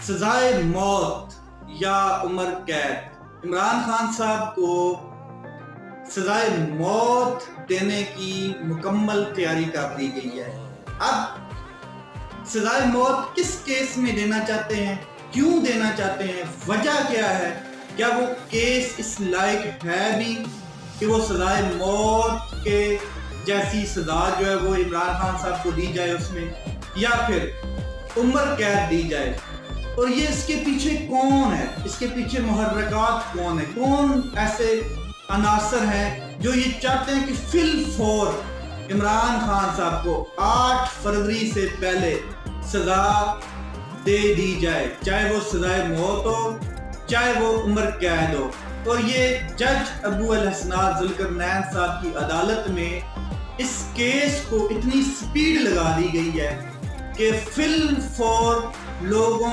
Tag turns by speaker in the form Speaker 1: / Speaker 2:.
Speaker 1: سزائے موت یا عمر قید۔ عمران خان صاحب کو سزائے موت دینے کی مکمل تیاری کر دی گئی ہے۔ اب سزائے موت کس کیس میں دینا چاہتے ہیں، کیوں دینا چاہتے ہیں، وجہ کیا ہے؟ کیا وہ کیس اس لائق ہے بھی کہ وہ سزائے موت کے جیسی سزا جو ہے وہ عمران خان صاحب کو دی جائے اس میں، یا پھر عمر قید دی جائے؟ اور یہ اس کے پیچھے کون ہے، اس کے پیچھے محرکات کون ہے، کون ایسے عناصر ہیں جو یہ چاہتے ہیں کہ فی الفور عمران خان صاحب کو 8 فروری سے پہلے سزا دے دی جائے، چاہے وہ سزائے موت ہو چاہے وہ عمر قید ہو۔ اور یہ جج ابو الحسنات ذوالقرنین صاحب کی عدالت میں اس کیس کو اتنی سپیڈ لگا دی گئی ہے کہ فی الفور لوگوں